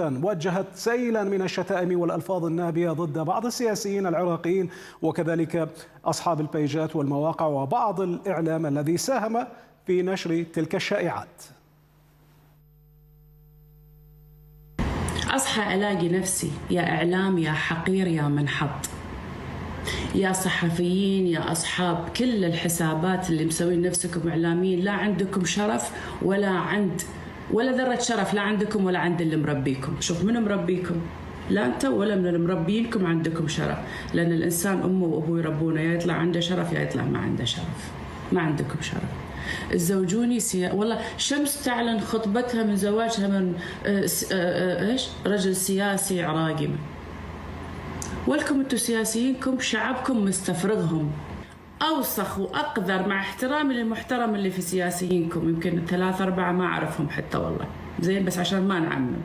وجهت سيلا من الشتائم والألفاظ النابية ضد بعض السياسيين العراقيين وكذلك أصحاب البيجات والمواقع وبعض الإعلام الذي ساهم في نشر تلك الشائعات. أصحى ألاقي نفسي يا إعلام يا حقير يا منحط، يا صحفيين يا أصحاب كل الحسابات اللي مسوين نفسكم إعلاميين، لا عندكم شرف ولا ذرة شرف، لا عندكم ولا عند اللي مربيكم. شوف من مربيكم؟ لا أنت ولا من المربيينكم عندكم شرف، لأن الإنسان أمه وأبوه يربونه يا يطلع عنده شرف يا يطلع ما عنده شرف. ما عندكم شرف. الزوجوني والله شمس تعلن خطبتها من زواجها من رجل سياسي عراقي. ولكم انتم سياسيينكم شعبكم مستفرغهم. اوسخ واقذر مع احترامي للمحترم اللي في سياسيينكم، يمكن 3 4 ما اعرفهم حتى والله زين، بس عشان ما نعمم.